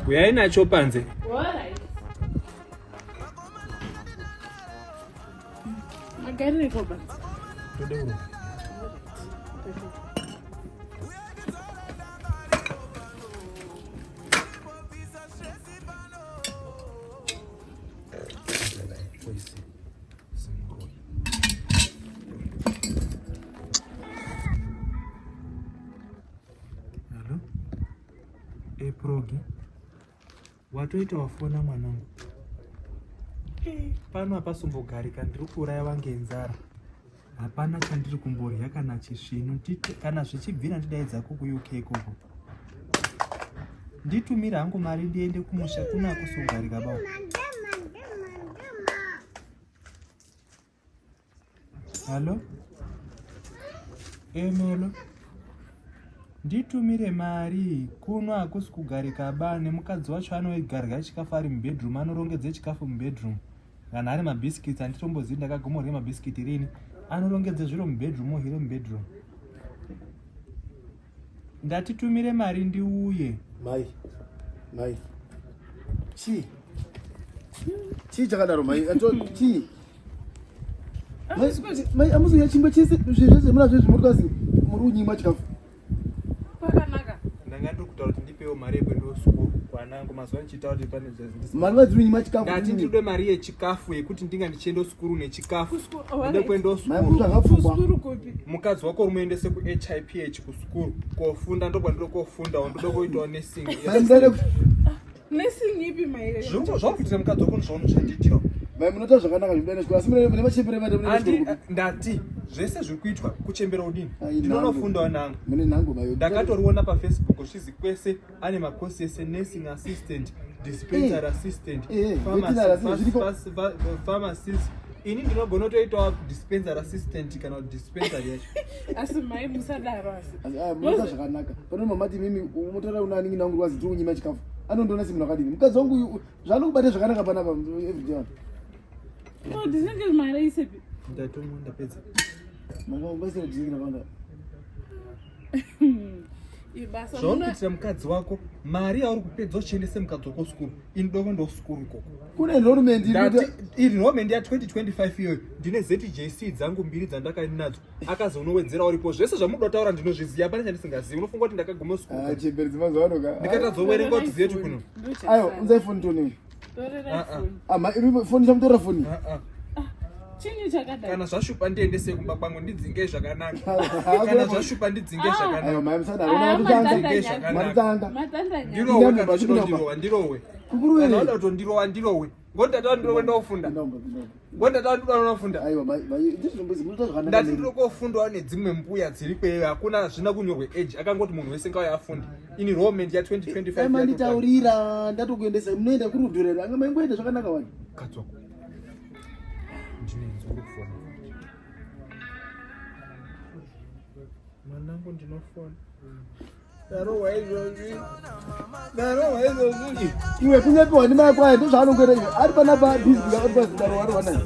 uyai nacho panze. Progi watoita wafona mwanangu. Pano hapasombogarika, ndiri kuurayiwa ngenzara. Hapana chandiri kumborya kana chisvino. Kana zvichibvira ndidaidza ku UK ikoko. Nditumira hangu mari ndiende kumusha, kuna kusogarika bawo. Halo? Melo? Nditumire mari, kuno hakusi kugarika ba. Nemukadzi wacho anogarya chikafu ari mubedroom, anorongedze chikafu mubedroom. Kana ari mabhisikiti, handitombozivi ndakagomorya mabhisikiti rini. Anorongedze zviro mubedroom, hiri mubedroom. Ndatitumire mari ndiuye. Mai. Chi chakadaro mai, chi. Mai amuzoya chimba chese zvese muna zvezvi muri kazi muri unyima chikafu. Ndanga ndokutaura kuti ndipewo mari yekuenda kuskuru kwanangu. Mazuva ndichitaura kuti pane zvazindisi. Mari vadziri unyima chikafu. Ndati ndiri mari yechikafu yekuti ndinga ndichienda kuskuru nechikafu. Ndode kuenda kuskuru. Mukadzi wako umuendese kuHIPH kuskuru kofunda. Ndobva ndiri kofunda, ndode kuitawo nursing. Nursing ipi mai? Zvakuitira mukadzi wako ndizvaunoshanditira. Mai munoita zvakanaka zvimene sikuru, asi mune machembere madai. Ndati zvese zviri kuitwa kuchembera udini. Ndinonofundawo nangu. Mune nangu mai. Ndakatoriona paFacebook zvizi kwese ane makosi ese nursing assistant, dispensary assistant, pharmacist. Ini ndinogona kutoitawo dispensary assistant kana dispensary yacho. Asi mai musadaro asi. Munoita zvakanaka. Pano mamati mimi umotora unaningi nangu kwazi tiri unyima chikafu. Anondoona simu rakadini. Mukadzi wangu zvanokubata zvakanaka panapa everyday. Ndisinge mari isepi. Ndatomunda pedza. Manga ungasira dzigira vanga. Ibasa. Zvakuitira mukadzi wako, mari yauri kupedza uchiendese mukadzi wako skuru. Indove ndo skuru ikoko. Kune enrollment enrollment ya 2025 iyoyo. Ndine ZJC dzangu 2 dzandakainadzo. Akazonowedzera uripo. Zvese zvamunoda kutaura ndinozviziva, pane chandisingazivi. Unofunga kuti ndakaguma skuru. Chemberi dzemazuva ano ka. Ndikatadzowerenga kuti ziye kuno. Ayo, unzai phone toni. Torera phone chamutora phone. Chini chakadai. Kana zvashupa ndiendese kumba kwangu ndidzinge zvakanaka. Kana zvashupa ndidzinge zvakanaka. Ayo mai musadaro ndidzinge zvakanaka. Matanda. Ndirowe. Kana uda kutondirowa ndirowe. Ngodata ndirowe ndofunda. Ngodata ndirowe ndofunda. Aiwa mai ndizvombozi munoita zvakanaka. Ndati ndiri kofundwa nedzimwe mbuya dziri kweyo, hakuna zvina kunyorwe age. Akangoti munhu wese ngauya afunde. Ini enrollment ya 2025 ya. Mai nditaurira ndatokuendesa munoenda kurudhorera. Anga mai ngoenda zvakanaka wani. Kadzoko. Ndinenzuru kufona. Mwanangu ndinofona. Daro waizvozvi. Iwe kunyepiwa ndimai kwaye ndozvaanokwera iwe. Ari panapa bhizi ari pazidaro wari wanayo.